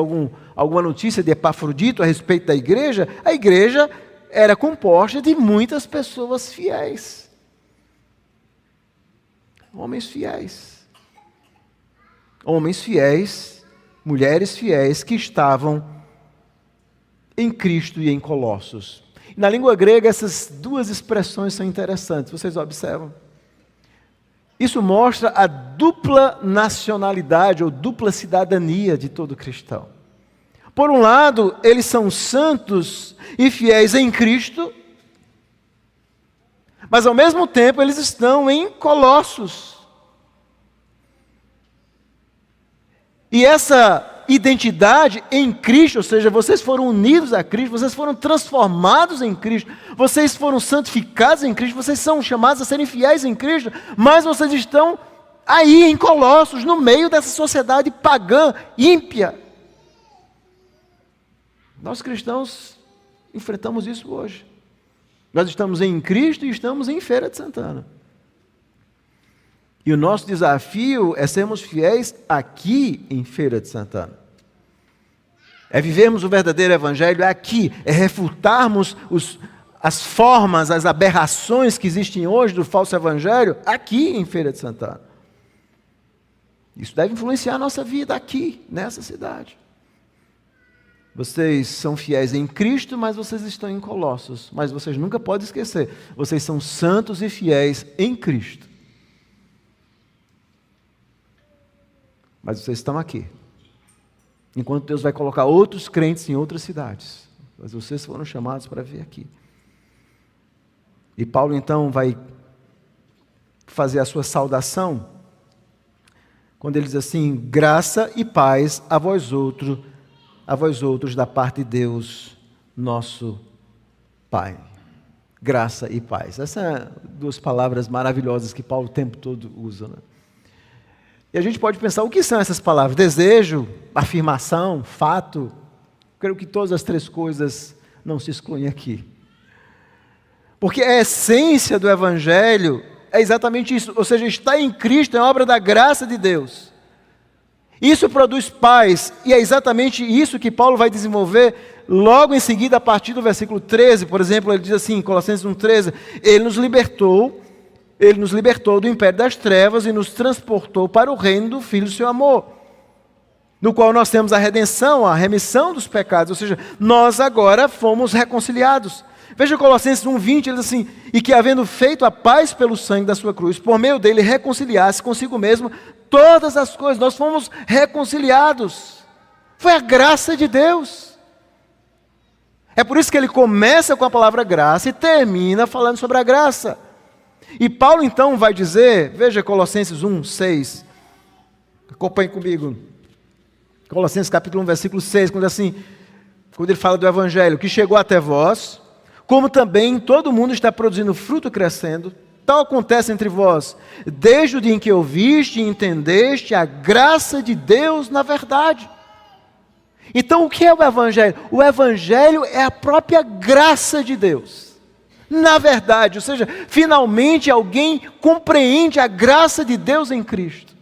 alguma notícia de Epafrodito a respeito da igreja, a igreja era composta de muitas pessoas fiéis. Homens fiéis. Homens fiéis, mulheres fiéis que estavam em Cristo e em Colossos. Na língua grega, essas duas expressões são interessantes, vocês observam. Isso mostra a dupla nacionalidade ou dupla cidadania de todo cristão. Por um lado, eles são santos e fiéis em Cristo, mas ao mesmo tempo eles estão em Colossos. E essa identidade em Cristo, ou seja, vocês foram unidos a Cristo, vocês foram transformados em Cristo, vocês foram santificados em Cristo, vocês são chamados a serem fiéis em Cristo, mas vocês estão aí em Colossos, no meio dessa sociedade pagã, ímpia. Nós cristãos enfrentamos isso hoje. Nós estamos em Cristo e estamos em Feira de Santana. E o nosso desafio é sermos fiéis aqui em Feira de Santana. É vivermos o verdadeiro evangelho aqui, é refutarmos as formas, as aberrações que existem hoje do falso evangelho aqui em Feira de Santana. Isso deve influenciar a nossa vida aqui, nessa cidade. Vocês são fiéis em Cristo, mas vocês estão em Colossos. Mas vocês nunca podem esquecer, vocês são santos e fiéis em Cristo. Mas vocês estão aqui. Enquanto Deus vai colocar outros crentes em outras cidades. Mas vocês foram chamados para vir aqui. E Paulo então vai fazer a sua saudação, quando ele diz assim: graça e paz a vós outros da parte de Deus, nosso Pai. Graça e paz. Essas são duas palavras maravilhosas que Paulo o tempo todo usa, né? E a gente pode pensar, o que são essas palavras? Desejo, afirmação, fato? Creio que todas as três coisas não se excluem aqui. Porque a essência do Evangelho é exatamente isso. Ou seja, estar em Cristo é obra da graça de Deus. Isso produz paz, e é exatamente isso que Paulo vai desenvolver logo em seguida, a partir do versículo 13, por exemplo, ele diz assim, em Colossenses 1,13, Ele nos libertou do império das trevas e nos transportou para o reino do Filho do seu amor, no qual nós temos a redenção, a remissão dos pecados, ou seja, nós agora fomos reconciliados. Veja Colossenses 1,20, ele diz assim, e que havendo feito a paz pelo sangue da sua cruz, por meio dele reconciliasse consigo mesmo todas as coisas, nós fomos reconciliados. Foi a graça de Deus. É por isso que ele começa com a palavra graça e termina falando sobre a graça. E Paulo então vai dizer, veja Colossenses 1:6, acompanhe comigo, Colossenses capítulo 1, versículo 6, quando ele fala do Evangelho, que chegou até vós, como também todo mundo está produzindo fruto crescendo, tal acontece entre vós, desde o dia em que ouviste e entendeste a graça de Deus na verdade. Então o que é o Evangelho? O Evangelho é a própria graça de Deus. Na verdade, ou seja, finalmente alguém compreende a graça de Deus em Cristo,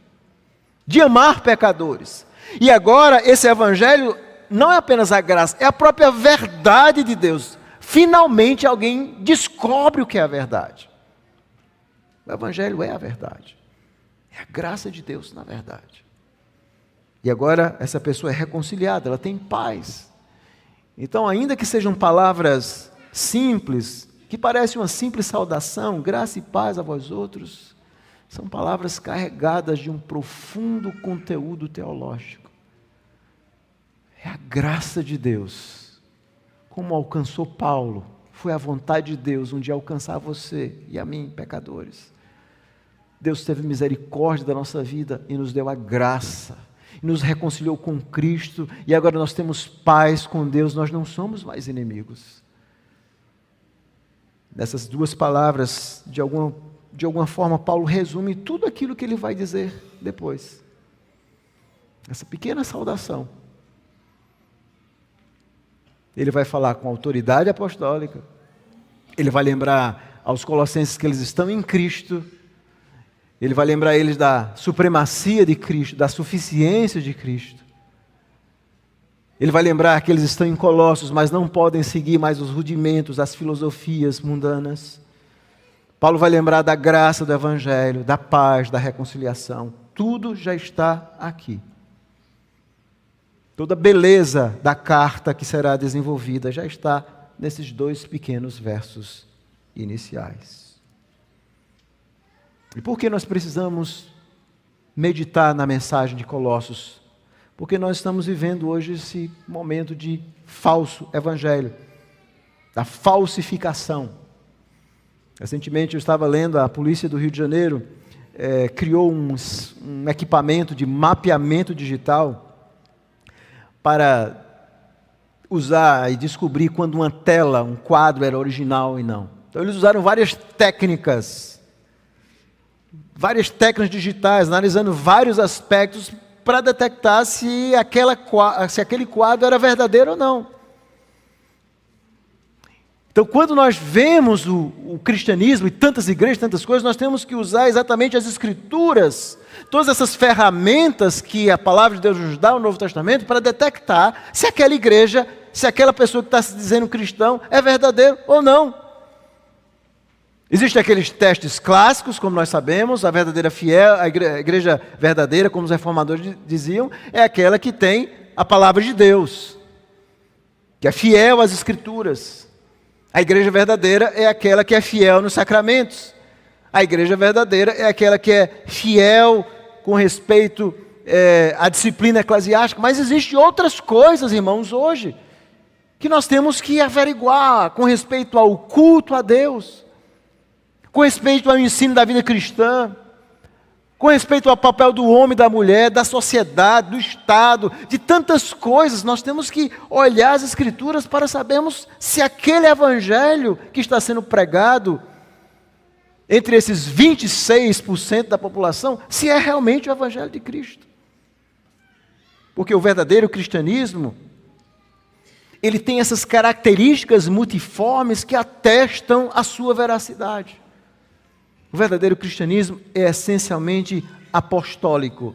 de amar pecadores. E agora esse Evangelho não é apenas a graça, é a própria verdade de Deus. Finalmente alguém descobre o que é a verdade. O Evangelho é a verdade. É a graça de Deus na verdade. E agora essa pessoa é reconciliada, ela tem paz. Então, ainda que sejam palavras simples, que parecem uma simples saudação, graça e paz a vós outros, são palavras carregadas de um profundo conteúdo teológico. É a graça de Deus. Como alcançou Paulo, foi a vontade de Deus um dia alcançar você e a mim, pecadores. Deus teve misericórdia da nossa vida e nos deu a graça, e nos reconciliou com Cristo, e agora nós temos paz com Deus, nós não somos mais inimigos. Nessas duas palavras, de alguma forma, Paulo resume tudo aquilo que ele vai dizer depois. Essa pequena saudação. Ele vai falar com autoridade apostólica, ele vai lembrar aos colossenses que eles estão em Cristo, ele vai lembrar eles da supremacia de Cristo, da suficiência de Cristo. Ele vai lembrar que eles estão em Colossos, mas não podem seguir mais os rudimentos, as filosofias mundanas. Paulo vai lembrar da graça do Evangelho, da paz, da reconciliação. Tudo já está aqui. Toda a beleza da carta que será desenvolvida já está nesses dois pequenos versos iniciais. E por que nós precisamos meditar na mensagem de Colossos? Porque nós estamos vivendo hoje esse momento de falso evangelho, da falsificação. Recentemente eu estava lendo, a polícia do Rio de Janeiro criou um equipamento de mapeamento digital para usar e descobrir quando uma tela, um quadro era original e não. Então eles usaram várias técnicas digitais, analisando vários aspectos para detectar se aquele quadro era verdadeiro ou não. Então, quando nós vemos o cristianismo e tantas igrejas, tantas coisas, nós temos que usar exatamente as Escrituras, todas essas ferramentas que a palavra de Deus nos dá no Novo Testamento, para detectar se aquela igreja, se aquela pessoa que está se dizendo cristão é verdadeiro ou não. Existem aqueles testes clássicos, como nós sabemos, a verdadeira fiel, a igreja verdadeira, como os reformadores diziam, é aquela que tem a palavra de Deus, que é fiel às Escrituras. A igreja verdadeira é aquela que é fiel nos sacramentos. A igreja verdadeira é aquela que é fiel com respeito à disciplina eclesiástica. Mas existem outras coisas, irmãos, hoje, que nós temos que averiguar com respeito ao culto a Deus, com respeito ao ensino da vida cristã, com respeito ao papel do homem e da mulher, da sociedade, do Estado, de tantas coisas. Nós temos que olhar as Escrituras para sabermos se aquele evangelho que está sendo pregado entre esses 26% da população, se é realmente o evangelho de Cristo. Porque o verdadeiro cristianismo, ele tem essas características multiformes que atestam a sua veracidade. O verdadeiro cristianismo é essencialmente apostólico.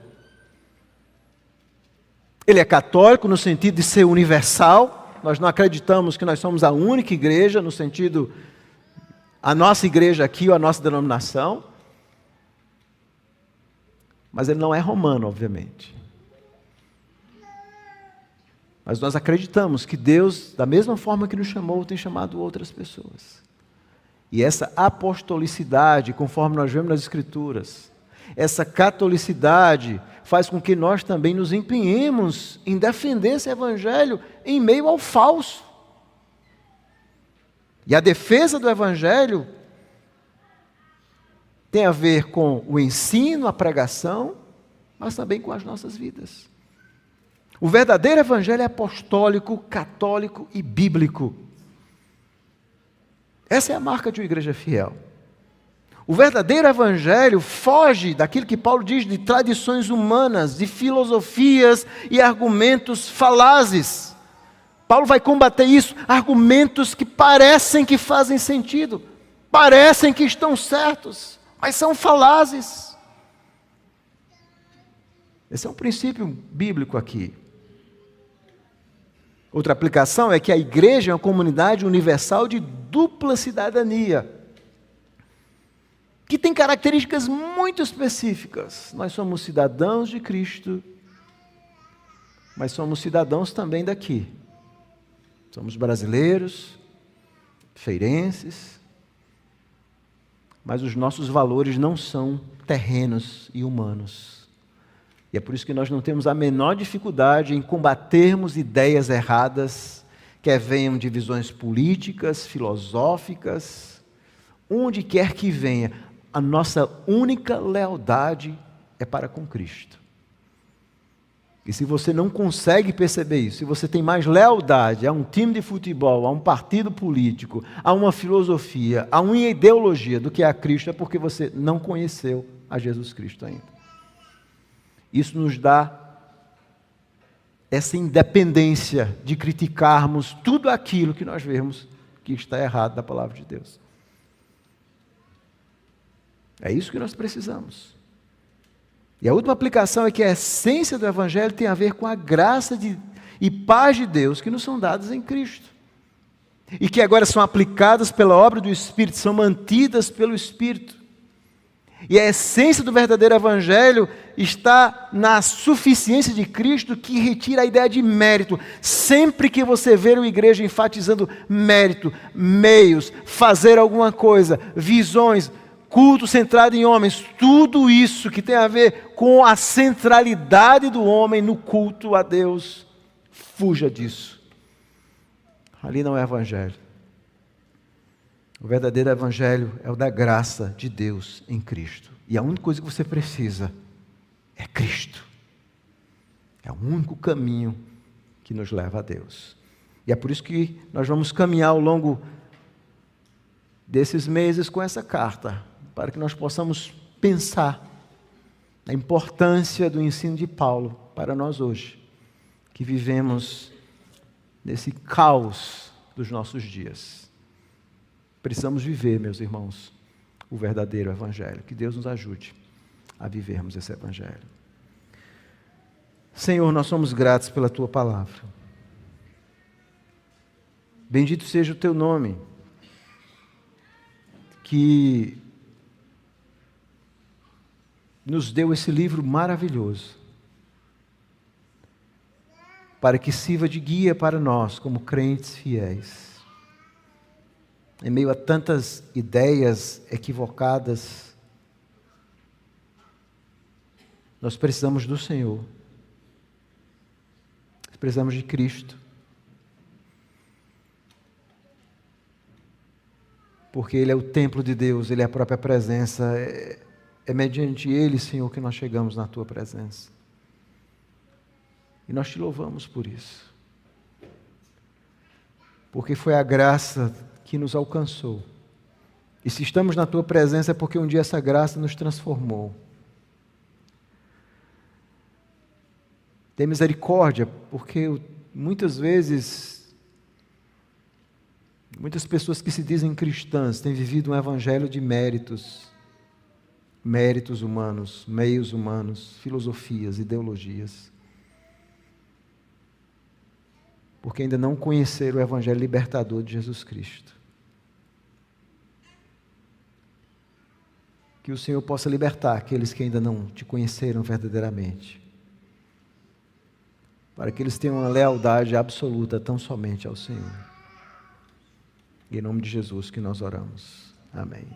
Ele é católico no sentido de ser universal. Nós não acreditamos que nós somos a única igreja, no sentido, a nossa igreja aqui ou a nossa denominação. Mas ele não é romano, obviamente. Mas nós acreditamos que Deus, da mesma forma que nos chamou, tem chamado outras pessoas. E essa apostolicidade, conforme nós vemos nas Escrituras, essa catolicidade faz com que nós também nos empenhemos em defender esse evangelho em meio ao falso. E a defesa do evangelho tem a ver com o ensino, a pregação, mas também com as nossas vidas. O verdadeiro evangelho é apostólico, católico e bíblico. Essa é a marca de uma igreja fiel. O verdadeiro evangelho foge daquilo que Paulo diz de tradições humanas, de filosofias e argumentos falazes. Paulo vai combater isso, argumentos que parecem que fazem sentido, parecem que estão certos, mas são falazes. Esse é um princípio bíblico aqui. Outra aplicação é que a igreja é uma comunidade universal de dupla cidadania, que tem características muito específicas. Nós somos cidadãos de Cristo, mas somos cidadãos também daqui. Somos brasileiros, feirenses, mas os nossos valores não são terrenos e humanos. E é por isso que nós não temos a menor dificuldade em combatermos ideias erradas, quer venham de visões políticas, filosóficas, onde quer que venha, a nossa única lealdade é para com Cristo. E se você não consegue perceber isso, se você tem mais lealdade a um time de futebol, a um partido político, a uma filosofia, a uma ideologia do que a Cristo, é porque você não conheceu a Jesus Cristo ainda. Isso nos dá essa independência de criticarmos tudo aquilo que nós vemos que está errado da palavra de Deus. É isso que nós precisamos. E a última aplicação é que a essência do Evangelho tem a ver com a graça e paz de Deus que nos são dadas em Cristo. E que agora são aplicadas pela obra do Espírito, são mantidas pelo Espírito. E a essência do verdadeiro evangelho está na suficiência de Cristo, que retira a ideia de mérito. Sempre que você vê uma igreja enfatizando mérito, meios, fazer alguma coisa, visões, culto centrado em homens, tudo isso que tem a ver com a centralidade do homem no culto a Deus, fuja disso. Ali não é evangelho. O verdadeiro evangelho é o da graça de Deus em Cristo. E a única coisa que você precisa é Cristo. É o único caminho que nos leva a Deus. E é por isso que nós vamos caminhar ao longo desses meses com essa carta, para que nós possamos pensar na importância do ensino de Paulo para nós hoje, que vivemos nesse caos dos nossos dias. Precisamos viver, meus irmãos, o verdadeiro evangelho. Que Deus nos ajude a vivermos esse evangelho. Senhor, nós somos gratos pela tua palavra. Bendito seja o teu nome, que nos deu esse livro maravilhoso, para que sirva de guia para nós, como crentes fiéis. Em meio a tantas ideias equivocadas, nós precisamos do Senhor. Precisamos de Cristo. Porque Ele é o templo de Deus, Ele é a própria presença. É mediante Ele, Senhor, que nós chegamos na Tua presença. E nós Te louvamos por isso. Porque foi a graça que nos alcançou. E se estamos na Tua presença é porque um dia essa graça nos transformou. Tem misericórdia, porque muitas vezes, muitas pessoas que se dizem cristãs têm vivido um evangelho de méritos humanos, meios humanos, filosofias, ideologias. Porque ainda não conheceram o evangelho libertador de Jesus Cristo. Que o Senhor possa libertar aqueles que ainda não Te conheceram verdadeiramente, para que eles tenham uma lealdade absoluta tão somente ao Senhor. Em nome de Jesus que nós oramos. Amém.